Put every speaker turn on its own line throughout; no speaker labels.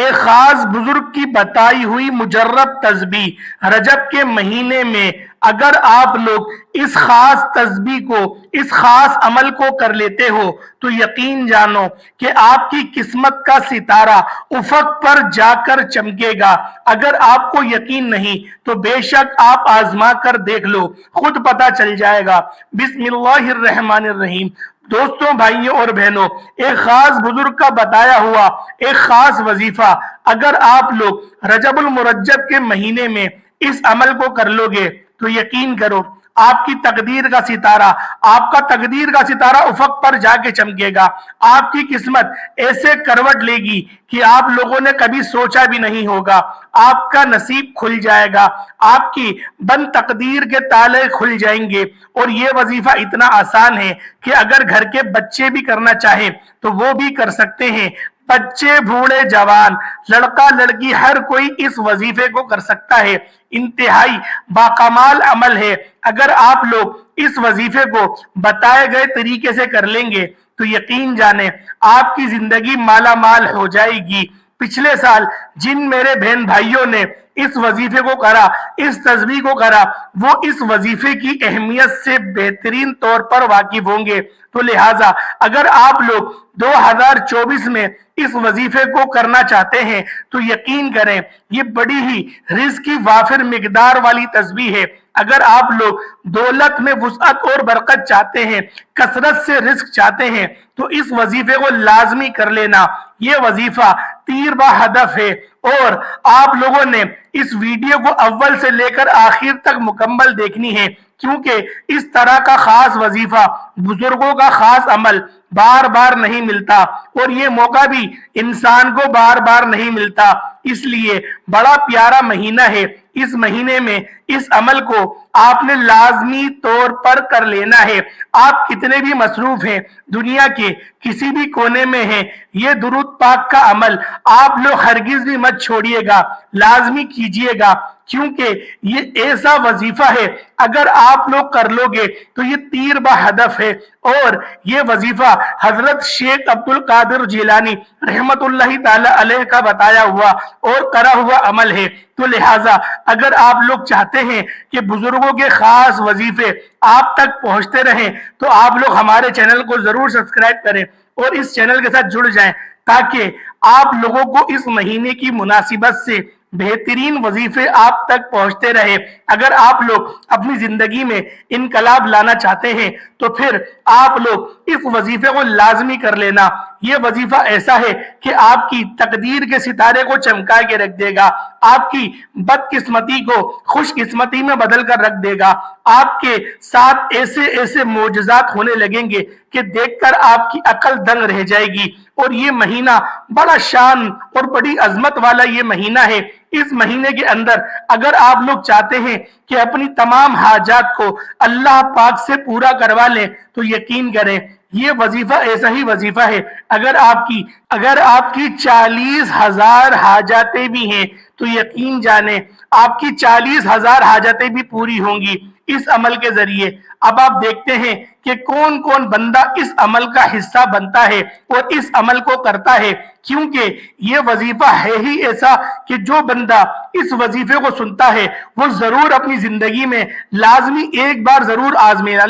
ایک خاص بزرگ کی بتائی ہوئی مجرب تسبیح رجب کے مہینے میں اگر آپ لوگ اس خاص تسبیح کو، اس خاص عمل کو کر لیتے ہو تو یقین جانو کہ آپ کی قسمت کا ستارہ افق پر جا کر چمکے گا۔ اگر آپ کو یقین نہیں تو بے شک آپ آزما کر دیکھ لو، خود پتہ چل جائے گا۔ بسم اللہ الرحمن الرحیم۔ دوستوں، بھائیوں اور بہنوں، ایک خاص بزرگ کا بتایا ہوا ایک خاص وظیفہ اگر آپ لوگ رجب المرجب کے مہینے میں اس عمل کو کر لو گے تو یقین کرو آپ کی تقدیر کا ستارہ، آپ کا تقدیر کا ستارہ افق پر جا کے چمکے گا۔ آپ کی قسمت ایسے کروٹ لے گی کہ آپ لوگوں نے کبھی سوچا بھی نہیں ہوگا۔ آپ کا نصیب کھل جائے گا، آپ کی بند تقدیر کے تالے کھل جائیں گے۔ اور یہ وظیفہ اتنا آسان ہے کہ اگر گھر کے بچے بھی کرنا چاہیں تو وہ بھی کر سکتے ہیں۔ بچے، بوڑھے، جوان، لڑکا، لڑکی، ہر کوئی اس وظیفے کو کر سکتا ہے۔ انتہائی باکمال عمل ہے۔ اگر آپ لوگ اس وظیفے کو بتائے گئے طریقے سے کر لیں گے تو یقین جانیں آپ کی زندگی مالا مال ہو جائے گی۔ پچھلے سال جن میرے بہن بھائیوں نے اس وظیفے کو کرا، اس تسبیح کو کرا، وہ اس وظیفے کی اہمیت سے بہترین طور پر واقف ہوں گے۔ تو لہٰذا اگر آپ لوگ 2024 میں اس وظیفے کو کرنا چاہتے ہیں تو یقین کریں یہ بڑی ہی رزق کی وافر مقدار والی تسبیح ہے۔ اگر آپ لوگ دولت میں وسعت اور برکت چاہتے ہیں، کثرت سے رزق چاہتے ہیں تو اس وظیفے کو لازمی کر لینا۔ یہ وظیفہ تیر با ہدف ہے اور آپ لوگوں نے اس ویڈیو کو اول سے لے کر آخر تک مکمل دیکھنی ہے، کیونکہ اس طرح کا خاص وظیفہ، بزرگوں کا خاص عمل بار بار نہیں ملتا اور یہ موقع بھی انسان کو بار بار نہیں ملتا۔ اس لیے بڑا پیارا مہینہ ہے، اس مہینے میں اس عمل کو آپ نے لازمی طور پر کر لینا ہے۔ آپ کتنے بھی مصروف ہیں، دنیا کے کسی بھی کونے میں ہیں، یہ درود پاک کا عمل آپ لوگ ہرگز بھی مت چھوڑیے گا، لازمی کیجیے گا، کیونکہ یہ ایسا وظیفہ ہے اگر آپ لوگ کر لو گے تو یہ تیر با ہدف ہے۔ اور یہ وظیفہ حضرت شیخ عبد القادر جیلانی رحمت اللہ تعالی علیہ کا بتایا ہوا اور کرا ہوا عمل ہے۔ تو لہٰذا اگر آپ لوگ چاہتے ہیں کہ بزرگوں کے خاص وظیفے آپ تک پہنچتے رہیں تو آپ لوگ ہمارے چینل کو ضرور سبسکرائب کریں اور اس چینل کے ساتھ جڑ جائیں تاکہ آپ لوگوں کو اس مہینے کی مناسبت سے بہترین وظیفے آپ تک پہنچتے رہے۔ اگر آپ لوگ اپنی زندگی میں انقلاب لانا چاہتے ہیں تو پھر آپ لوگ اس وظیفے کو لازمی کر لینا۔ یہ وظیفہ ایسا ہے کہ آپ کی تقدیر کے ستارے کو چمکا کے رکھ دے گا، آپ کی بدقسمتی کو خوش قسمتی میں بدل کر رکھ دے گا۔ آپ کے ساتھ ایسے معجزات ہونے لگیں گے کہ دیکھ کر آپ کی عقل دنگ رہ جائے گی۔ اور یہ مہینہ بڑا شان اور بڑی عظمت والا یہ مہینہ ہے۔ اس مہینے کے اندر اگر آپ لوگ چاہتے ہیں کہ اپنی تمام حاجات کو اللہ پاک سے پورا کروا لیں تو یقین کریں یہ وظیفہ ایسا ہی وظیفہ ہے۔ اگر آپ کی 40,000 حاجاتیں بھی ہیں تو یقین جانیں آپ کی 40,000 حاجتیں بھی پوری ہوں گی اس عمل کے ذریعے۔ اب آپ دیکھتے ہیں کہ کون کون بندہ اس عمل کا حصہ بنتا ہے اور اس عمل کو کرتا ہے، کیونکہ یہ وظیفہ ہے ہی ایسا کہ جو بندہ اس وظیفے کو سنتا ہے وہ ضرور اپنی زندگی میں لازمی ایک بار ضرور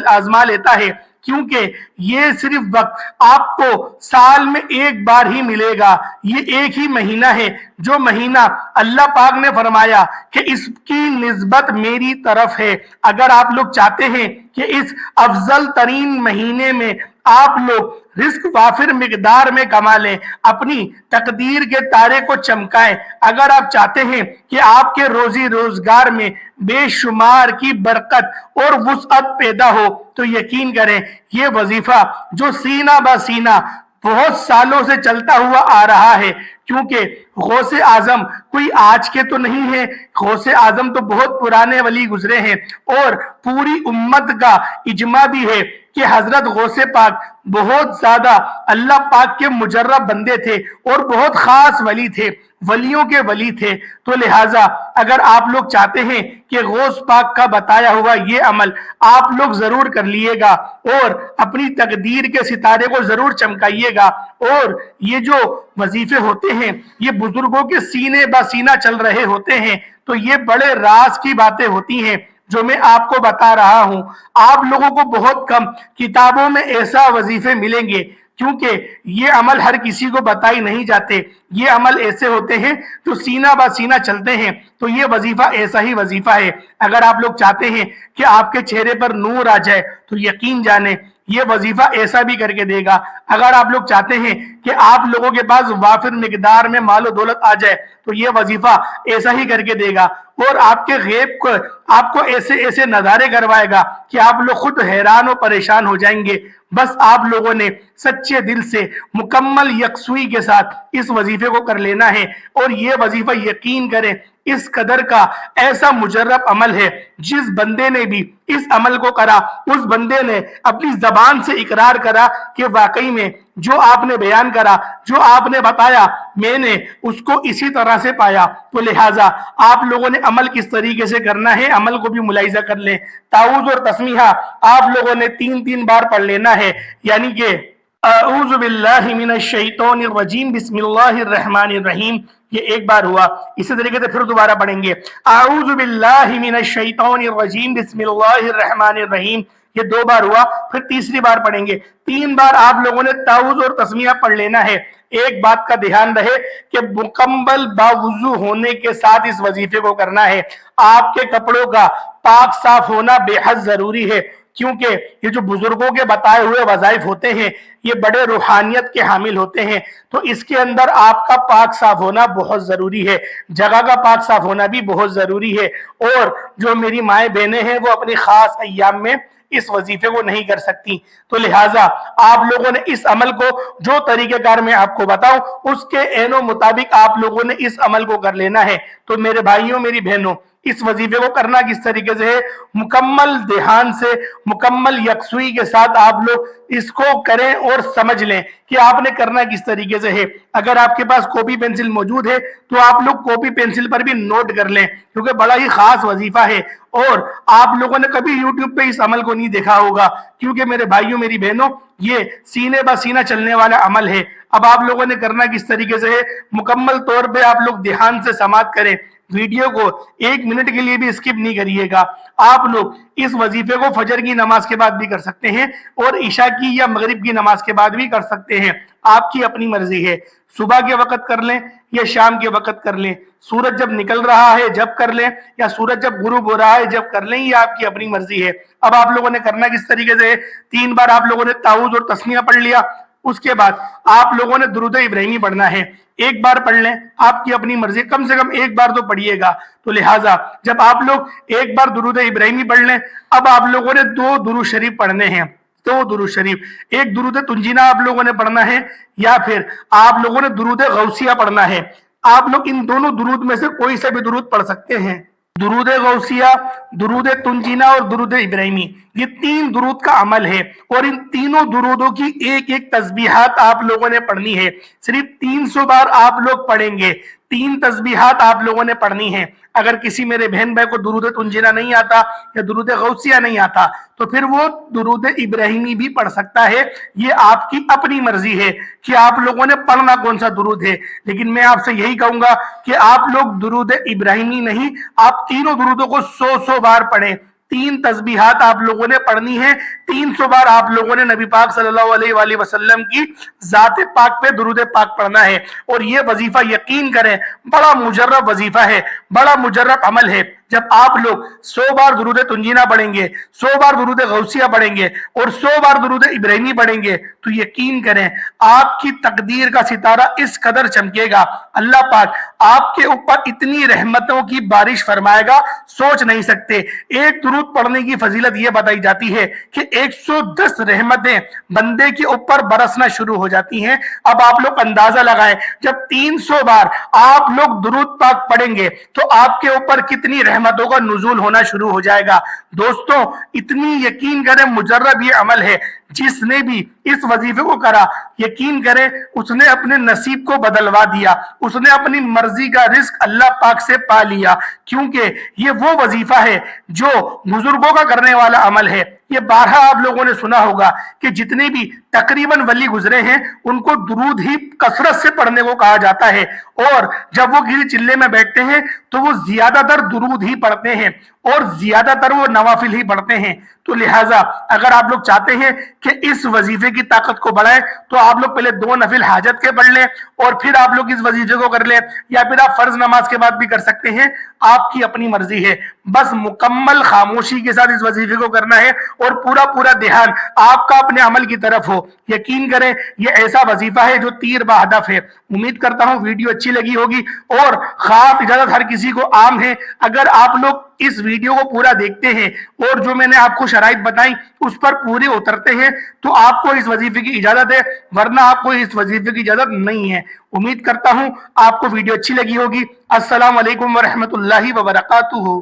آزما لیتا ہے، کیونکہ یہ صرف وقت آپ کو سال میں ایک بار ہی ملے گا۔ یہ ایک ہی مہینہ ہے جو مہینہ اللہ پاک نے فرمایا کہ اس کی نسبت میری طرف ہے۔ اگر آپ لوگ چاہتے ہیں کہ اس افضل ترین مہینے میں آپ لوگ رزق وافر مقدار میں کما لیں، اپنی تقدیر کے تارے کو چمکائیں، اگر آپ چاہتے ہیں کہ آپ کے روزی روزگار میں بے شمار کی برکت اور وسعت پیدا ہو تو یقین کریں یہ وظیفہ جو سینہ بہ سینہ بہت سالوں سے چلتا ہوا آ رہا ہے، کیونکہ غوث اعظم کوئی آج کے تو نہیں ہے، غوث اعظم تو بہت پرانے ولی گزرے ہیں اور پوری امت کا اجماع بھی ہے کہ حضرت غوث پاک बहुत ज्यादा अल्लाह पाक के मुजर्रब बंदे थे और बहुत खास वली थे, वलियों के वली थे। तो लिहाजा अगर आप लोग चाहते हैं कि गौस पाक का बताया हुआ ये अमल आप लोग जरूर कर लिएगा और अपनी तकदीर के सितारे को जरूर चमकाइएगा, और ये जो वजीफे होते हैं ये बुजुर्गों के सीने बा सीना चल रहे होते हैं, तो ये बड़े राज की बातें होती हैं जो मैं आपको बता रहा हूं। आप लोगों को बहुत कम किताबों में ऐसा वजीफे मिलेंगे, क्योंकि ये अमल हर किसी को बताई नहीं जाते। ये अमल ऐसे होते हैं जो सीना बा सीना चलते हैं। तो ये वजीफा ऐसा ही वजीफा है। अगर आप लोग चाहते हैं कि आपके चेहरे पर नूर आ जाए तो यकीन जाने ये वजीफा ऐसा भी करके देगा। अगर आप लोग चाहते हैं कि आप लोगों के पास वाफिर मिकदार में मालो दौलत आ जाए तो ये वजीफा ऐसा ही करके देगा, और आपके गैब को आपको ऐसे ऐसे नजारे करवाएगा कि आप लोग खुद हैरान और परेशान हो जाएंगे। बस आप लोगों ने सच्चे दिल से मुकम्मल यकसुई के साथ इस वजीफे को कर लेना है, और ये वजीफा यकीन करें इस कदर का ऐसा मुजर्रब अमल है, जिस बंदे ने भी इस अमल को करा उस बंदे ने अपनी जबान से इकरार करा कि वाकई में जो आपने बयान करा, जो आपने बताया, मैंने उसको इसी तरह से पाया। तो लिहाजा आप लोगों ने अमल किस तरीके से करना है, अमल को भी मुलाहिजा कर लें। ताऊज़ और तस्मीहा आप लोगों ने 3-3 बार पढ़ लेना है, यानी कि अऊज़ु बिल्लाहि मिनश शैतानिर रजीम बिस्मिल्लाहिर रहमानिर रहीम, ये एक बार हुआ। इसी तरीके से फिर दोबारा पढ़ेंगे अऊज़ु बिल्लाहि मिनश शैतानिर रजीम बिस्मिल्लाहिर रहमानिर रहीम, ये 2 बार हुआ। फिर तीसरी बार पढ़ेंगे। 3 बार आप लोगों ने ताऊज़ और तस्मीया पढ़ लेना है। एक बात का ध्यान रहे कि मुकम्मल बावुजू होने के साथ इस वजीफे को करना है। आपके कपड़ों का पाक साफ होना बेहद जरूरी है, क्योंकि ये जो बुजुर्गों के बताए हुए वज़ाइफ होते हैं ये बड़े रूहानियत के हामिल होते हैं। तो इसके अंदर आपका पाक साफ होना बहुत जरूरी है, जगह का पाक साफ होना भी बहुत जरूरी है। और जो मेरी माएँ बहनें हैं वो अपनी खास अय्याम में इस वजीफे को नहीं कर सकती। तो लिहाजा आप लोगों ने इस अमल को जो तरीकेकार मैं आपको बताऊं उसके एनो मुताबिक आप लोगों ने इस अमल को कर लेना है। तो मेरे भाइयों मेरी बहनों, इस वजीफे को करना किस तरीके से है, मुकम्मल ध्यान से मुकम्मल यकसुई के साथ आप लोग इसको करें और समझ लें कि आपने करना किस तरीके से है। अगर आपके पास कॉपी पेंसिल मौजूद है तो आप लोग कॉपी पेंसिल पर भी नोट कर लें, क्योंकि बड़ा ही खास वजीफा है और आप लोगों ने कभी यूट्यूब पे इस अमल को नहीं देखा होगा, क्योंकि मेरे भाइयों मेरी बहनों ये सीने ब सीना चलने वाला अमल है। अब आप लोगों ने करना किस तरीके से है, मुकम्मल तौर पे आप लोग ध्यान से समाअत करें, वीडियो को 1 मिनट के लिए भी स्किप नहीं करिएगा। आप लोग इस वजीफे को फजर की नमाज के बाद भी कर सकते हैं और इशा की या मगरिब की नमाज के बाद भी कर सकते हैं, आपकी अपनी मर्जी है। सुबह के वक्त कर लें या शाम के वक्त कर लें, सूरज जब निकल रहा है जब कर लें या सूरज जब गुरूब हो रहा है जब कर लें, ये आपकी अपनी मर्जी है। अब आप लोगों ने करना किस तरीके से है, 3 बार आप लोगों ने ताऊज़ और तस्मीया पढ़ लिया, उसके बाद आप लोगों ने दुरूद इब्राहिमी पढ़ना है। 1 बार पढ़ लें, आपकी अपनी मर्जी, कम से कम 1 बार तो पढ़िएगा। तो लिहाजा जब आप लोग 1 बार दुरूद इब्राहिमी पढ़ लें, अब आप लोगों ने 2 दुरूद शरीफ पढ़ने हैं। 2 दुरूद शरीफ, एक दुरूद तुंजीना आप लोगों ने पढ़ना है या फिर आप लोगों ने दुरूद गौसिया पढ़ना है। आप लोग इन दोनों दुरूद में से कोई सा भी दुरूद पढ़ सकते हैं। दुरूद गौसिया, दुरूद तुंजीना और दुरूद इब्राहिमी, ये 3 दुरूद का अमल है और इन तीनों दुरूदों की एक एक तस्बीहात आप लोगों ने पढ़नी है। सिर्फ 300 बार आप लोग पढ़ेंगे, 3 तस्बीहात आप लोगों ने पढ़नी है। अगर किसी मेरे बहन भाई को दुरूद तुंजीना नहीं आता या दुरूद गौसिया नहीं आता तो फिर वो दुरूद इब्राहिमी भी पढ़ सकता है। ये आपकी अपनी मर्जी है कि आप लोगों ने पढ़ना कौन सा दुरूद है, लेकिन मैं आपसे यही कहूंगा कि आप लोग दुरूद इब्राहिमी नहीं, आप तीनों दुरूदों को 100 बार पढ़ें। 3 तस्बीहात आप लोगों ने पढ़नी है, 300 बार आप लोगों ने नबी पाक सल्लल्लाहु अलैहि वसल्लम की जाते पाक पे दुरूद पाक पढ़ना है। और ये वजीफा यकीन करें बड़ा मुजर्रब वजीफा है, बड़ा मुजर्रब अमल है। जब आप लोग 100 बार दुरूद तुंजीना पढ़ेंगे, 100 बार दुरूद गौसिया पढ़ेंगे और 100 बार दुरूद इब्राहिमी पढ़ेंगे तो यकीन करें आपकी तकदीर का सितारा इस कदर चमकेगा, अल्लाह पाक आपके ऊपर इतनी रहमतों की बारिश फरमाएगा सोच नहीं सकते। एक दुरूद पढ़ने की फजीलत यह बताई जाती है कि 110 रहमतें बंदे के ऊपर बरसना शुरू हो जाती हैं। अब आप लोग अंदाजा लगाएं, जब 300 बार आप लोग दुरूद पाक पढ़ेंगे तो आपके ऊपर कितनी रहमतों का नुज़ूल होना शुरू हो जाएगा। दोस्तों इतनी यकीन करें मुजर्रब ये अमल है, जिसने भी इस वजीफे को करा, यकीन करे उसने अपने नसीब को बदलवा दिया, उसने अपनी मर्जी का रिस्क अल्लाह पाक से पा लिया, क्योंकि ये वो वजीफा है जो बुजुर्गों का करने वाला अमल है। ये बारहा आप लोगों ने सुना होगा कि जितने भी तकरीबन वली गुजरे हैं उनको दुरूद ही कसरत से पढ़ने को कहा जाता है, और जब वो किसी चिल्ले में बैठते हैं तो वो ज्यादातर दुरूद ही पढ़ते हैं और ज्यादातर वो नवाफिल ही पढ़ते हैं। तो लिहाजा अगर आप लोग चाहते हैं कि इस वजीफे की ताकत को बढ़ाएं तो आप लोग पहले 2 नफिल हाजत के पढ़ लें और फिर आप लोग इस वजीफे को कर लें, या फिर आप फर्ज नमाज के बाद भी कर सकते हैं, आपकी अपनी मर्जी है। बस मुकम्मल खामोशी के साथ इस वजीफे को करना है और पूरा पूरा ध्यान आपका अपने अमल की तरफ हो। यकीन करें ये ऐसा वजीफा है जो तीर बहदफ है। उम्मीद करता हूं वीडियो अच्छी लगी होगी, और खास इजाजत हर किसी को आम है, अगर आप लोग इस वीडियो को पूरा देखते हैं और जो मैंने आपको शराइत बताई उस पर पूरे उतरते हैं तो आपको इस वजीफे की इजाजत है, वरना आपको इस वजीफे की इजाजत नहीं है। उम्मीद करता हूं आपको वीडियो अच्छी लगी होगी। अस्सलाम वालेकुम व रहमतुल्लाहि व बरकातुहू।